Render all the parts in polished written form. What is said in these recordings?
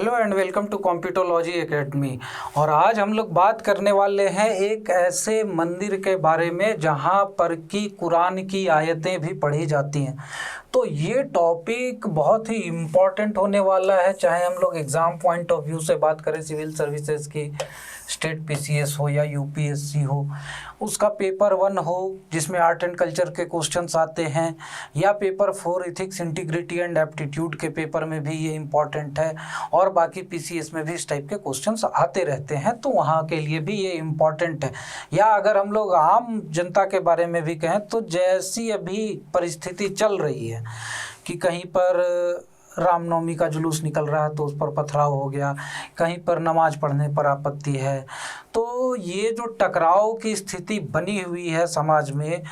Hello and welcome to Computology academy. और आज हम लोग बात करने वाले हैं एक ऐसे मंदिर के बारे में जहां पर की कुरान की आयतें भी पढ़ी जाती हैं। तो ये टॉपिक बहुत ही इम्पॉर्टेंट होने वाला है, चाहे हम लोग एग्ज़ाम पॉइंट ऑफ व्यू से बात करें, सिविल सर्विसेज की, स्टेट पीसीएस हो या यूपीएससी हो, उसका पेपर 1 हो जिसमें आर्ट एंड कल्चर के क्वेश्चंस आते हैं, या paper 4 ethics integrity and aptitude के पेपर में भी ये इम्पॉर्टेंट है, और बाकी पीसीएस में भी इस टाइप के क्वेश्चंस आते रहते हैं, तो वहाँ के लिए भी ये इम्पॉर्टेंट है। या अगर हम लोग आम जनता के बारे में भी कहें तो जैसी अभी परिस्थिति चल रही है कि कहीं पर रामनवमी का जुलूस निकल रहा है तो उस पर पथराव हो गया, कहीं पर नमाज पढ़ने पर आपत्ति है, तो ये जो टकराव की स्थिति बनी हुई है समाज में,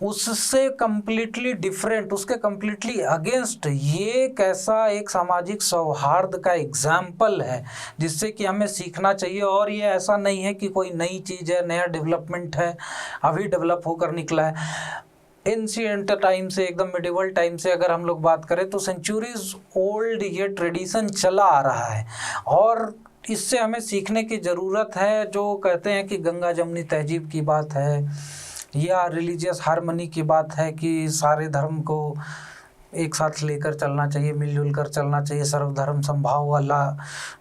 उससे कम्प्लीटली डिफरेंट, उसके कम्प्लीटली अगेंस्ट ये कैसा एक सामाजिक सौहार्द का एग्जाम्पल है जिससे कि हमें सीखना चाहिए। और ये ऐसा नहीं है कि कोई नई चीज़ है, नया डेवलपमेंट है, अभी डेवलप होकर निकला है। एंशिएंट टाइम से, एकदम मिडिवल टाइम से अगर हम लोग बात करें तो सेंचुरीज ओल्ड ये ट्रेडिशन चला आ रहा है, और इससे हमें सीखने की ज़रूरत है। जो कहते हैं कि गंगा जमुनी तहजीब की बात है या रिलीजियस हार्मनी की बात है कि सारे धर्म को एक साथ लेकर चलना चाहिए, मिलजुल कर चलना चाहिए, सर्वधर्म समभाव वाला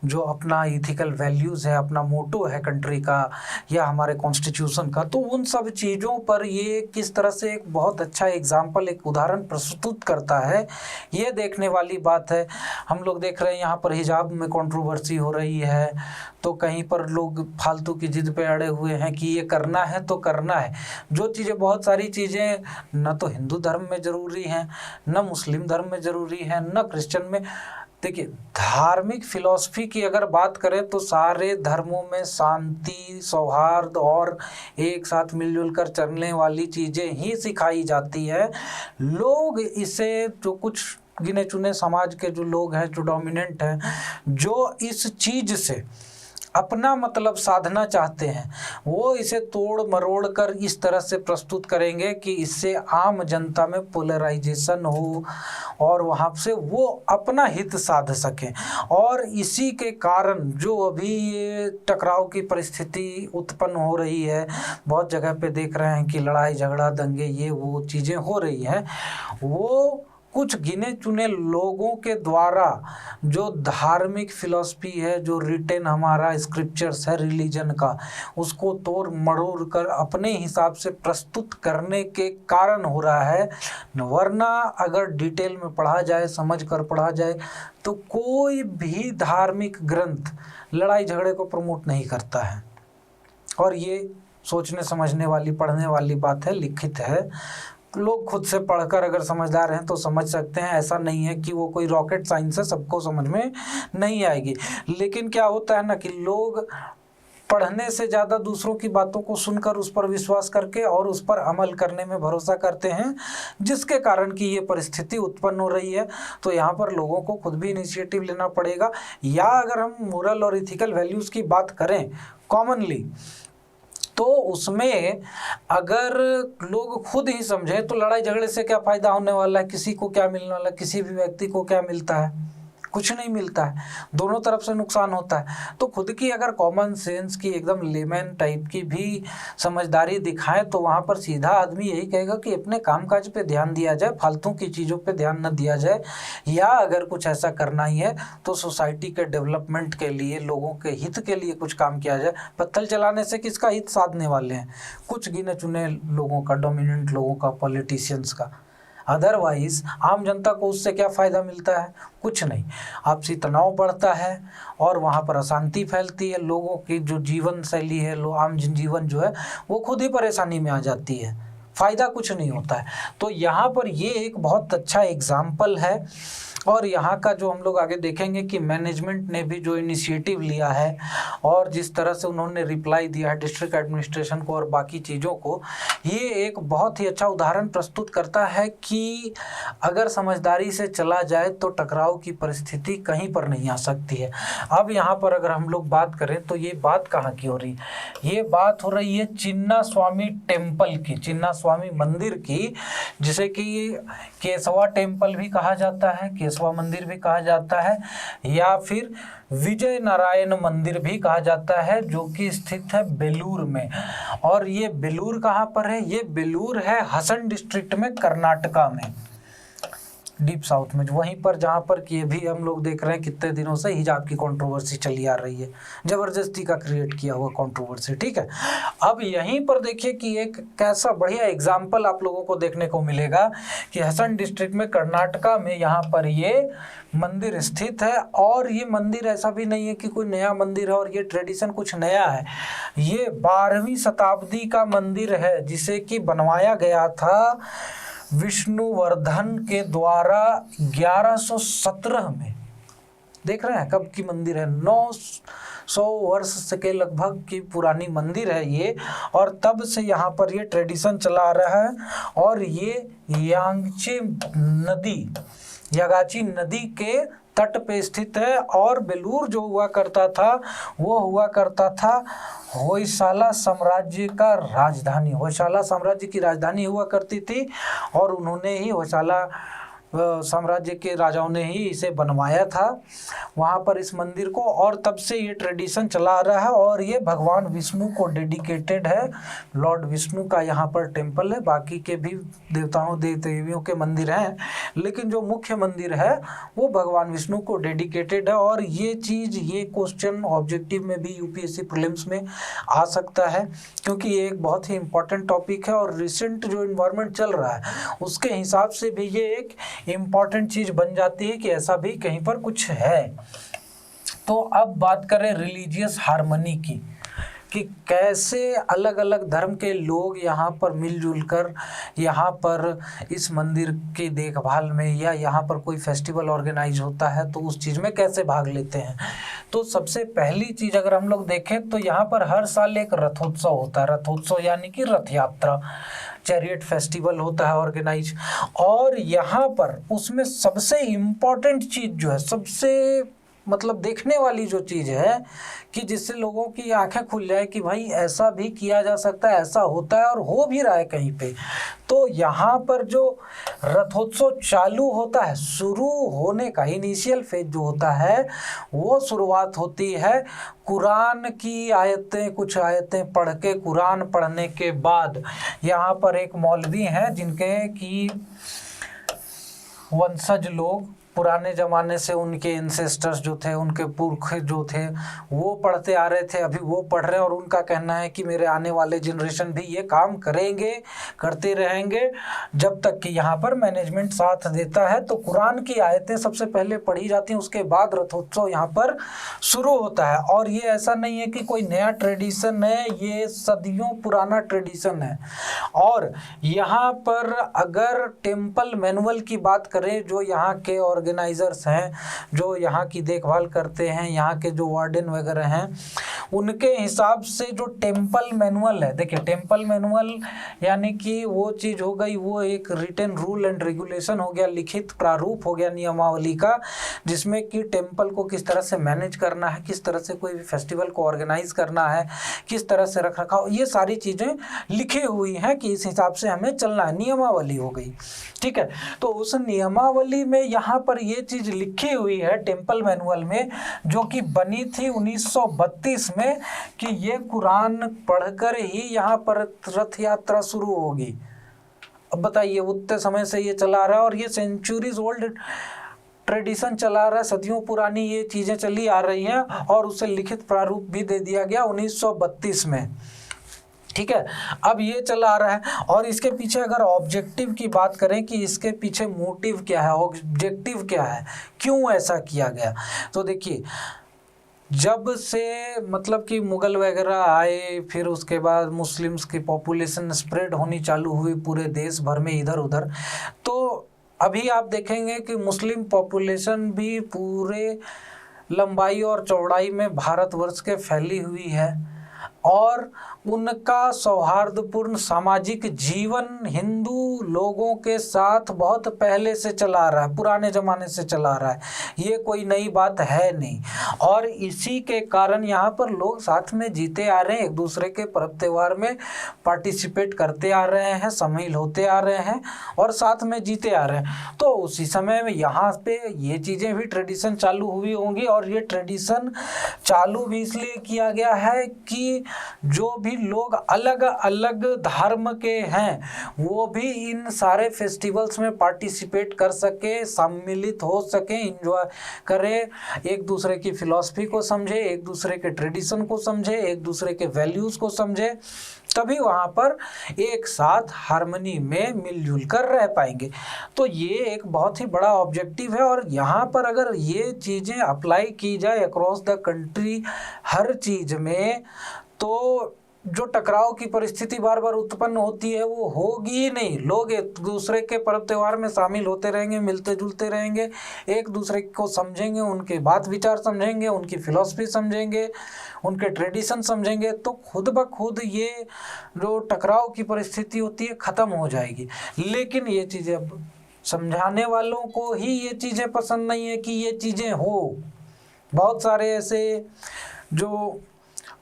जो अपना इथिकल वैल्यूज़ है, अपना मोटो है कंट्री का या हमारे कॉन्स्टिट्यूशन का, तो उन सब चीज़ों पर ये किस तरह से एक बहुत अच्छा एग्जाम्पल, एक उदाहरण प्रस्तुत करता है, ये देखने वाली बात है। हम लोग देख रहे हैं यहाँ पर हिजाब में कंट्रोवर्सी हो रही है, तो कहीं पर लोग फालतू की जिद पे अड़े हुए हैं कि ये करना है तो करना है। जो चीज़ें, बहुत सारी चीज़ें न तो हिंदू धर्म में ज़रूरी हैं, न मुस्लिम धर्म में ज़रूरी है, न क्रिश्चियन में। देखिए, धार्मिक फिलॉसफी की अगर बात करें तो सारे धर्मों में शांति, सौहार्द और एक साथ मिलजुल कर चलने वाली चीज़ें ही सिखाई जाती है। लोग इसे, जो कुछ गिने चुने समाज के जो लोग हैं, जो डोमिनेंट हैं, जो इस चीज़ से अपना मतलब साधना चाहते हैं, वो इसे तोड़ मरोड़ कर इस तरह से प्रस्तुत करेंगे कि इससे आम जनता में पोलराइजेशन हो और वहाँ से वो अपना हित साध सकें। और इसी के कारण जो अभी ये टकराव की परिस्थिति उत्पन्न हो रही है, बहुत जगह पे देख रहे हैं कि लड़ाई झगड़ा, दंगे, ये वो चीज़ें हो रही हैं, वो कुछ गिने चुने लोगों के द्वारा जो धार्मिक फिलॉसफी है, जो रिटेन हमारा स्क्रिप्चर्स है रिलीजन का, उसको तोड़ मरोड़ कर अपने हिसाब से प्रस्तुत करने के कारण हो रहा है। वरना अगर डिटेल में पढ़ा जाए, समझ कर पढ़ा जाए, तो कोई भी धार्मिक ग्रंथ लड़ाई झगड़े को प्रमोट नहीं करता है। और ये सोचने समझने वाली, पढ़ने वाली बात है, लिखित है। लोग खुद से पढ़कर अगर समझदार हैं तो समझ सकते हैं। ऐसा नहीं है कि वो कोई रॉकेट साइंस है, सबको समझ में नहीं आएगी। लेकिन क्या होता है ना कि लोग पढ़ने से ज़्यादा दूसरों की बातों को सुनकर उस पर विश्वास करके और उस पर अमल करने में भरोसा करते हैं, जिसके कारण कि ये परिस्थिति उत्पन्न हो रही है। तो यहाँ पर लोगों को खुद भी इनिशिएटिव लेना पड़ेगा। या अगर हम मोरल और इथिकल वैल्यूज़ की बात करें कॉमनली, तो उसमें अगर लोग खुद ही समझे तो लड़ाई झगड़े से क्या फ़ायदा होने वाला है, किसी को क्या मिलने वाला है, किसी भी व्यक्ति को क्या मिलता है, कुछ नहीं मिलता है, दोनों तरफ से नुकसान होता है। तो खुद की अगर कॉमन सेंस की, एकदम लेमैन टाइप की भी समझदारी दिखाएं, तो वहाँ पर सीधा आदमी यही कहेगा कि अपने कामकाज पे ध्यान दिया जाए, फालतू की चीज़ों पे ध्यान न दिया जाए। या अगर कुछ ऐसा करना ही है तो सोसाइटी के डेवलपमेंट के लिए, लोगों के हित के लिए कुछ काम किया जाए। पत्थर चलाने से किसका हित साधने वाले हैं? कुछ गिने चुने लोगों का, डोमिनेंट लोगों का, पॉलिटिशियंस का। अदरवाइज आम जनता को उससे क्या फ़ायदा मिलता है? कुछ नहीं। आपसी तनाव बढ़ता है और वहाँ पर अशांति फैलती है। लोगों की जो जीवन शैली है, आम जनजीवन जो है, वो खुद ही परेशानी में आ जाती है। फ़ायदा कुछ नहीं होता है। तो यहाँ पर ये एक बहुत अच्छा एग्जाम्पल है। और यहाँ का जो हम लोग आगे देखेंगे कि मैनेजमेंट ने भी जो इनिशिएटिव लिया है और जिस तरह से उन्होंने रिप्लाई दिया है डिस्ट्रिक्ट एडमिनिस्ट्रेशन को और बाकी चीज़ों को, ये एक बहुत ही अच्छा उदाहरण प्रस्तुत करता है कि अगर समझदारी से चला जाए तो टकराव की परिस्थिति कहीं पर नहीं आ सकती है। अब यहाँ पर अगर हम लोग बात करें तो ये बात कहाँ की हो रही है? ये बात हो रही है चिन्ना स्वामी टेम्पल की। चिन्ना स्वामी मंदिर की, जिसे कि केशवा टेम्पल भी कहा जाता है, केशवा मंदिर भी कहा जाता है, या फिर विजय नारायण मंदिर भी कहा जाता है, जो कि स्थित है बेलूर में। और ये बेलूर कहाँ पर है? ये बेलूर है हसन डिस्ट्रिक्ट में, कर्नाटका में, डीप साउथ में, वहीं पर जहाँ पर कि ये भी हम लोग देख रहे हैं कितने दिनों से हिजाब की कंट्रोवर्सी चली आ रही है, जबरदस्ती का क्रिएट किया हुआ कंट्रोवर्सी। ठीक है, अब यहीं पर देखिए कि एक कैसा बढ़िया एग्जाम्पल आप लोगों को देखने को मिलेगा कि हसन डिस्ट्रिक्ट में, कर्नाटका में, यहाँ पर ये मंदिर स्थित है। और ये मंदिर ऐसा भी नहीं है कि कोई नया मंदिर है और ये ट्रेडिशन कुछ नया है, ये 12वीं शताब्दी का मंदिर है, जिसे कि बनवाया गया था विष्णुवर्धन के द्वारा 1117 में। देख रहे हैं कब की मंदिर है? 900 वर्ष के लगभग की पुरानी मंदिर है ये, और तब से यहाँ पर ये ट्रेडिशन चला आ रहा है। और ये यांगचे नदी, यागाची नदी के तट पे स्थित है। और बेलूर जो हुआ करता था वो हुआ करता था होयसाला साम्राज्य का राजधानी, होयसाला साम्राज्य की राजधानी हुआ करती थी, और उन्होंने ही होयसाला साम्राज्य के राजाओं ने ही इसे बनवाया था वहाँ पर इस मंदिर को। और तब से ये ट्रेडिशन चला आ रहा है, और ये भगवान विष्णु को डेडिकेटेड है, लॉर्ड विष्णु का यहाँ पर टेम्पल है। बाकी के भी देवताओं देवियों के मंदिर हैं, लेकिन जो मुख्य मंदिर है वो भगवान विष्णु को डेडिकेटेड है। और ये चीज़, ये क्वेश्चन ऑब्जेक्टिव में भी यूपीएससी प्रीलिम्स में आ सकता है, क्योंकि ये एक बहुत ही इंपॉर्टेंट टॉपिक है, और रिसेंट जो इन्वायरमेंट चल रहा है उसके हिसाब से भी ये एक इम्पॉर्टेंट चीज बन जाती है कि ऐसा भी कहीं पर कुछ है। तो अब बात करें रिलीजियस हार्मनी की, कि कैसे अलग अलग धर्म के लोग यहाँ पर मिलजुल कर यहाँ पर इस मंदिर की देखभाल में, या यहाँ पर कोई फेस्टिवल ऑर्गेनाइज होता है तो उस चीज़ में कैसे भाग लेते हैं। तो सबसे पहली चीज़ अगर हम लोग देखें तो यहाँ पर हर साल एक रथोत्सव होता है। रथोत्सव यानी कि रथ यात्रा, चैरियट फेस्टिवल होता है ऑर्गेनाइज। और यहाँ पर उसमें सबसे इम्पॉर्टेंट चीज़ जो है, सबसे मतलब देखने वाली जो चीज़ है, कि जिससे लोगों की आंखें खुल जाए कि भाई ऐसा भी किया जा सकता है, ऐसा होता है और हो भी रहा है कहीं पे। तो यहाँ पर जो रथोत्सव चालू होता है, शुरू होने का इनिशियल फेज जो होता है, वो शुरुआत होती है कुरान की आयतें, कुछ आयतें पढ़ के, कुरान पढ़ने के बाद यहाँ पर एक मौलवी हैं जिनके की वंशज लोग पुराने ज़माने से, उनके एंसेस्टर्स जो थे, उनके पुरख जो थे, वो पढ़ते आ रहे थे, अभी वो पढ़ रहे हैं, और उनका कहना है कि मेरे आने वाले जनरेशन भी ये काम करेंगे, करते रहेंगे, जब तक कि यहाँ पर मैनेजमेंट साथ देता है। तो कुरान की आयतें सबसे पहले पढ़ी जाती हैं, उसके बाद रथोत्सव यहाँ पर शुरू होता है। और ये ऐसा नहीं है कि कोई नया ट्रेडिशन है, ये सदियों पुराना ट्रेडिशन है। और यहाँ पर अगर टेम्पल मैनुअल की बात करें, जो यहाँ के ऑर्गेनाइजर्स हैं, जो यहाँ की देखभाल करते हैं, यहाँ के जो वार्डन वगैरह हैं, उनके हिसाब से जो टेम्पल मैनुअल है, देखिए टेम्पल मैनुअल यानी कि वो चीज़ हो गई, वो एक रिटन रूल एंड रेगुलेशन हो गया, लिखित प्रारूप हो गया नियमावली का, जिसमें कि टेम्पल को किस तरह से मैनेज करना है, किस तरह से कोई भी फेस्टिवल को ऑर्गेनाइज करना है, किस तरह से रख रखाव, ये सारी चीज़ें लिखी हुई हैं कि इस हिसाब से हमें चलना है, नियमावली हो गई। ठीक है, तो उस नियमावली में यहाँ पर ये चीज़ लिखी हुई है टेम्पल मैनुअल में, जो कि बनी थी 1932 में, कि ये कुरान पढ़कर ही यहाँ पर रथ यात्रा शुरू होगी। अब बताइए, उतने समय से ये चला रहा है, और ये सेंचुरीज ओल्ड ट्रेडिशन चला रहा है, सदियों पुरानी ये चीज़ें चली आ रही हैं, और उसे लिखित प्रारूप भी दे दिया गया 1932 में। ठीक है, अब ये चला आ रहा है। और इसके पीछे अगर ऑब्जेक्टिव की बात करें कि इसके पीछे मोटिव क्या है, ऑब्जेक्टिव क्या है, क्यों ऐसा किया गया, तो देखिए, जब से मतलब कि मुग़ल वगैरह आए, फिर उसके बाद मुस्लिम्स की पॉपुलेशन स्प्रेड होनी चालू हुई पूरे देश भर में इधर उधर, तो अभी आप देखेंगे कि मुस्लिम पॉपुलेशन भी पूरे लंबाई और चौड़ाई में भारतवर्ष के फैली हुई है। और उनका सौहार्दपूर्ण सामाजिक जीवन हिंदू लोगों के साथ बहुत पहले से चला आ रहा है, पुराने ज़माने से चला आ रहा है, ये कोई नई बात है नहीं। और इसी के कारण यहाँ पर लोग साथ में जीते आ रहे हैं, एक दूसरे के पर्व त्यौहार में पार्टिसिपेट करते आ रहे हैं, शामिल होते आ रहे हैं और साथ में जीते आ रहे हैं। तो उसी समय में यहाँ पे ये चीज़ें भी ट्रेडिशन चालू हुई होंगी, और ये ट्रेडिशन चालू भी इसलिए किया गया है कि जो भी लोग अलग अलग धर्म के हैं वो भी इन सारे फेस्टिवल्स में पार्टिसिपेट कर सके, सम्मिलित हो सके, एंजॉय करें, एक दूसरे की फिलॉसफी को समझे, एक दूसरे के ट्रेडिशन को समझे, एक दूसरे के वैल्यूज़ को समझे, तभी वहाँ पर एक साथ हार्मनी में मिलजुल कर रह पाएंगे। तो ये एक बहुत ही बड़ा ऑब्जेक्टिव है, और यहाँ पर अगर ये चीज़ें अप्लाई की जाए अक्रॉस द कंट्री हर चीज़ में, तो जो टकराव की परिस्थिति बार बार उत्पन्न होती है वो होगी ही नहीं। लोग एक दूसरे के पर्व त्यौहार में शामिल होते रहेंगे, मिलते जुलते रहेंगे, एक दूसरे को समझेंगे, उनके बात विचार समझेंगे, उनकी फिलॉसफी समझेंगे, उनके ट्रेडिशन समझेंगे, तो खुद ब खुद ये जो टकराव की परिस्थिति होती है ख़त्म हो जाएगी। लेकिन ये चीज़ें अब समझाने वालों को ही ये चीज़ें पसंद नहीं है कि ये चीज़ें हो। बहुत सारे ऐसे जो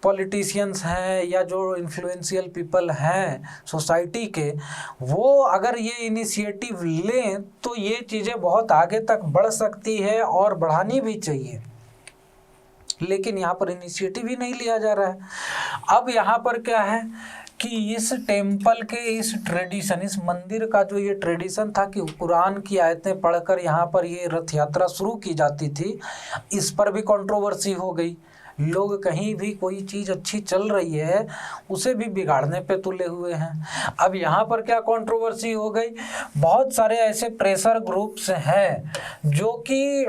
पॉलिटिशियंस हैं या जो इन्फ्लुएंशियल पीपल हैं सोसाइटी के, वो अगर ये इनिशिएटिव लें तो ये चीज़ें बहुत आगे तक बढ़ सकती है और बढ़ानी भी चाहिए। लेकिन यहाँ पर इनिशिएटिव ही नहीं लिया जा रहा है। अब यहाँ पर क्या है कि इस टेम्पल के इस ट्रेडिशन, इस मंदिर का जो ये ट्रेडिशन था कि कुरान की आयतें पढ़कर यहाँ पर ये रथ यात्रा शुरू की जाती थी, इस पर भी कंट्रोवर्सी हो गई। लोग कहीं भी कोई चीज़ अच्छी चल रही है उसे भी बिगाड़ने पे तुले हुए हैं। अब यहाँ पर क्या कंट्रोवर्सी हो गई, बहुत सारे ऐसे प्रेशर ग्रुप्स हैं जो कि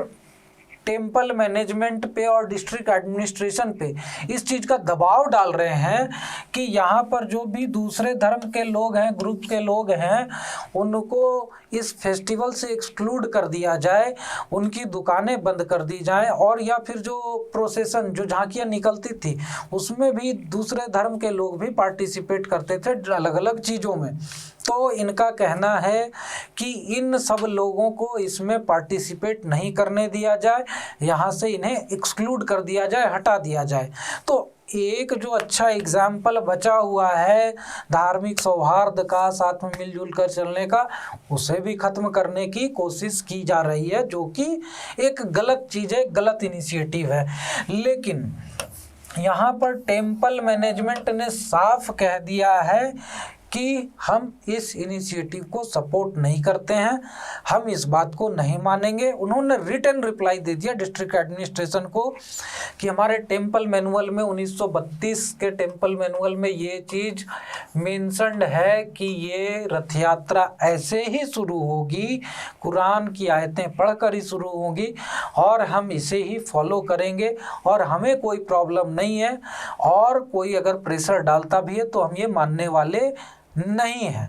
टेम्पल मैनेजमेंट पे और डिस्ट्रिक्ट एडमिनिस्ट्रेशन पे इस चीज़ का दबाव डाल रहे हैं कि यहाँ पर जो भी दूसरे धर्म के लोग हैं, ग्रुप के लोग हैं, उनको इस फेस्टिवल से एक्सक्लूड कर दिया जाए, उनकी दुकानें बंद कर दी जाएं, और या फिर जो प्रोसेसन, जो झांकियाँ निकलती थी उसमें भी दूसरे धर्म के लोग भी पार्टिसिपेट करते थे अलग अलग चीज़ों में। तो इनका कहना है कि इन सब लोगों को इसमें पार्टिसिपेट नहीं करने दिया जाए, यहाँ से इन्हें एक्सक्लूड कर दिया जाए, हटा दिया जाए। तो एक जो अच्छा एग्जाम्पल बचा हुआ है धार्मिक सौहार्द का, साथ में मिलजुल कर चलने का, उसे भी ख़त्म करने की कोशिश की जा रही है, जो कि एक गलत चीज़ है, गलत इनिशिएटिव है। लेकिन यहाँ पर टेम्पल मैनेजमेंट ने साफ कह दिया है कि हम इस इनिशिएटिव को सपोर्ट नहीं करते हैं, हम इस बात को नहीं मानेंगे। उन्होंने रिटन रिप्लाई दे दिया डिस्ट्रिक्ट एडमिनिस्ट्रेशन को कि हमारे टेम्पल मैनुअल में 1932 के टेम्पल मैनुअल में ये चीज़ मेंशन्ड है कि ये रथ यात्रा ऐसे ही शुरू होगी, कुरान की आयतें पढ़कर ही शुरू होगी, और हम इसे ही फॉलो करेंगे और हमें कोई प्रॉब्लम नहीं है, और कोई अगर प्रेशर डालता भी है तो हम ये मानने वाले नहीं है।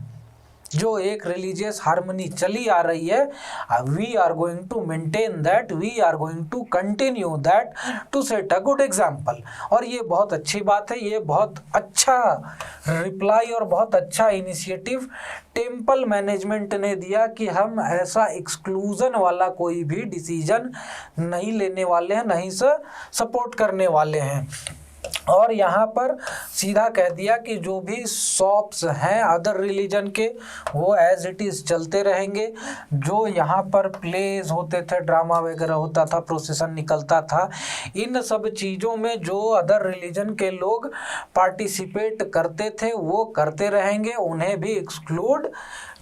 जो एक रिलीजियस हार्मनी चली आ रही है, we are going to maintain that, we are going to continue that to set a good example. और ये बहुत अच्छी बात है, ये बहुत अच्छा रिप्लाई और बहुत अच्छा इनिशिएटिव टेम्पल मैनेजमेंट ने दिया कि हम ऐसा एक्सक्लूजन वाला कोई भी डिसीजन नहीं लेने वाले हैं, नहीं से सपोर्ट करने वाले हैं। और यहाँ पर सीधा कह दिया कि जो भी शॉप्स हैं अदर रिलीजन के, वो एज इट इज़ चलते रहेंगे। जो यहाँ पर प्लेज होते थे, ड्रामा वगैरह होता था, प्रोसेसन निकलता था, इन सब चीज़ों में जो अदर रिलीजन के लोग पार्टिसिपेट करते थे वो करते रहेंगे, उन्हें भी एक्सक्लूड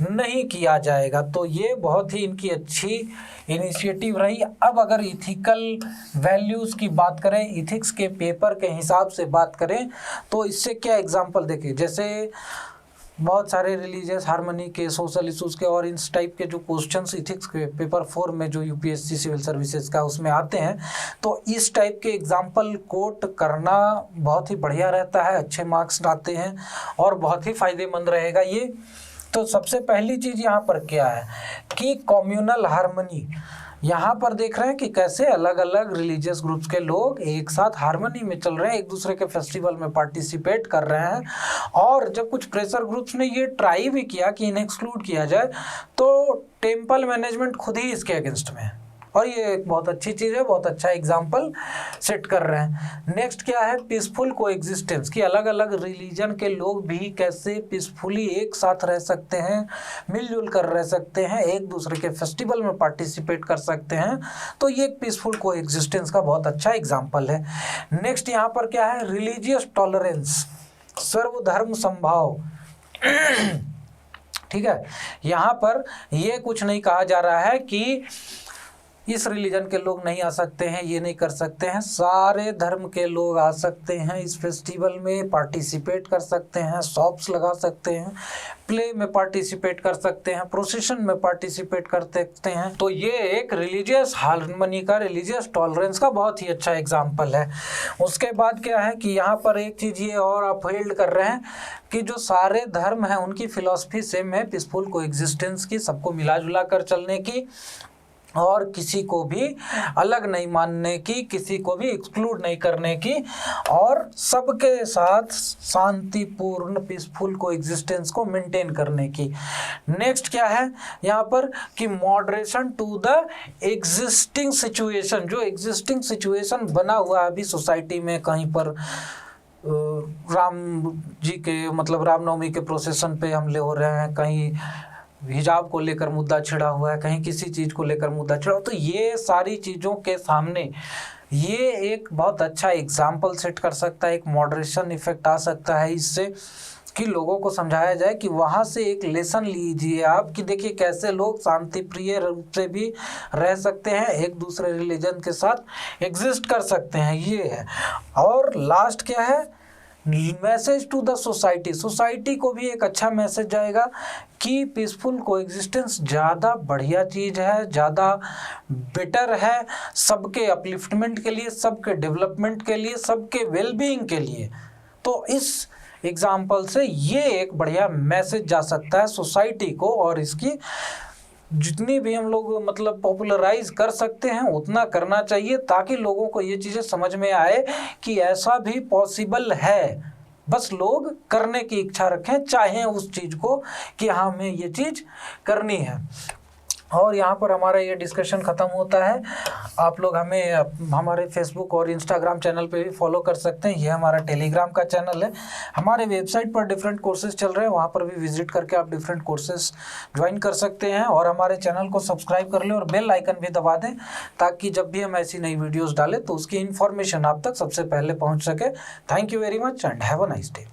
नहीं किया जाएगा। तो ये बहुत ही इनकी अच्छी इनिशिएटिव रही। अब अगर इथिकल वैल्यूज़ की बात करें, इथिक्स के पेपर के हिसाब से बात करें, तो इससे क्या एग्जांपल देखें, जैसे बहुत सारे रिलीजियस हार्मनी के, सोशल इशूज़ के और इस टाइप के जो क्वेश्चंस इथिक्स के पेपर 4 में जो यूपीएससी सिविल सर्विसेज का उसमें आते हैं, तो इस टाइप के एग्जांपल कोट करना बहुत ही बढ़िया रहता है, अच्छे मार्क्स आते हैं और बहुत ही फ़ायदेमंद रहेगा ये। तो सबसे पहली चीज़ यहाँ पर क्या है कि कम्युनल हार्मनी, यहाँ पर देख रहे हैं कि कैसे अलग अलग रिलीजियस ग्रुप्स के लोग एक साथ हार्मनी में चल रहे हैं, एक दूसरे के फेस्टिवल में पार्टिसिपेट कर रहे हैं। और जब कुछ प्रेशर ग्रुप्स ने ये ट्राई भी किया कि इन्हें एक्सक्लूड किया जाए, तो टेम्पल मैनेजमेंट खुद ही इसके अगेंस्ट में है। और ये एक बहुत अच्छी चीज़ है, बहुत अच्छा एग्जाम्पल सेट कर रहे हैं। नेक्स्ट क्या है, पीसफुल कोएग्जिस्टेंस, कि अलग अलग रिलीजन के लोग भी कैसे पीसफुली एक साथ रह सकते हैं, मिलजुल कर रह सकते हैं, एक दूसरे के फेस्टिवल में पार्टिसिपेट कर सकते हैं। तो ये एक पीसफुल कोएग्जिस्टेंस का बहुत अच्छा एग्जाम्पल है। नेक्स्ट यहाँ पर क्या है, रिलीजियस टॉलरेंस, सर्वधर्म समभाव। ठीक है, यहाँ पर ये कुछ नहीं कहा जा रहा है कि इस रिलीजन के लोग नहीं आ सकते हैं, ये नहीं कर सकते हैं। सारे धर्म के लोग आ सकते हैं इस फेस्टिवल में, पार्टिसिपेट कर सकते हैं, शॉप्स लगा सकते हैं, प्ले में पार्टिसिपेट कर सकते हैं, प्रोसेशन में पार्टिसिपेट कर सकते हैं। तो ये एक रिलीजियस हार्मनी का, रिलीजियस टॉलरेंस का बहुत ही अच्छा एग्जाम्पल है। उसके बाद क्या है कि यहाँ पर एक चीज़ ये और अपहोल्ड कर रहे हैं कि जो सारे धर्म हैं उनकी फिलॉसफी सेम है, पीसफुल कोएग्जिस्टेंस की, सबको मिला जुला कर चलने की, और किसी को भी अलग नहीं मानने की, किसी को भी एक्सक्लूड नहीं करने की, और सबके साथ शांतिपूर्ण पीसफुल कोएग्जिस्टेंस को मेंटेन करने की। नेक्स्ट क्या है यहाँ पर कि moderation to the existing situation, जो एग्जिस्टिंग सिचुएशन बना हुआ है अभी सोसाइटी में, कहीं पर राम जी के मतलब रामनवमी के प्रोसेसन पे हमले हो रहे हैं, कहीं हिजाब को लेकर मुद्दा छिड़ा हुआ है, कहीं किसी चीज़ को लेकर मुद्दा छिड़ा हुआ, तो ये सारी चीज़ों के सामने ये एक बहुत अच्छा एग्जाम्पल सेट कर सकता है, एक मॉडरेशन इफेक्ट आ सकता है इससे, कि लोगों को समझाया जाए कि वहाँ से एक लेसन लीजिए आप कि देखिए कैसे लोग शांति प्रिय रूप से भी रह सकते हैं, एक दूसरे रिलीजन के साथ एग्जिस्ट कर सकते हैं, ये है। और लास्ट क्या है, message to the society, society को भी एक अच्छा मैसेज जाएगा कि पीसफुल कोएग्जिस्टेंस ज़्यादा बढ़िया चीज़ है, ज़्यादा बेटर है, सबके अपलिफ्टमेंट के लिए, सबके डेवलपमेंट के लिए, सबके वेलबीइंग के लिए। तो इस एग्जाम्पल से ये एक बढ़िया मैसेज जा सकता है सोसाइटी को, और इसकी जितनी भी हम लोग मतलब पॉपुलराइज कर सकते हैं उतना करना चाहिए, ताकि लोगों को ये चीज़ें समझ में आए कि ऐसा भी पॉसिबल है। बस लोग करने की इच्छा रखें, चाहें उस चीज़ को कि हाँ हमें ये चीज़ करनी है। और यहाँ पर हमारा ये डिस्कशन ख़त्म होता है। आप लोग हमें हमारे फेसबुक और इंस्टाग्राम चैनल पे भी फॉलो कर सकते हैं, ये हमारा टेलीग्राम का चैनल है। हमारे वेबसाइट पर डिफरेंट कोर्सेज चल रहे हैं, वहाँ पर भी विजिट करके आप डिफरेंट कोर्सेज ज्वाइन कर सकते हैं। और हमारे चैनल को सब्सक्राइब कर लें और बेल आइकन भी दबा दें, ताकि जब भी हम ऐसी नई वीडियोज़ डालें तो उसकी इन्फॉर्मेशन आप तक सबसे पहले पहुँच सके। Thank you very much and have a nice day.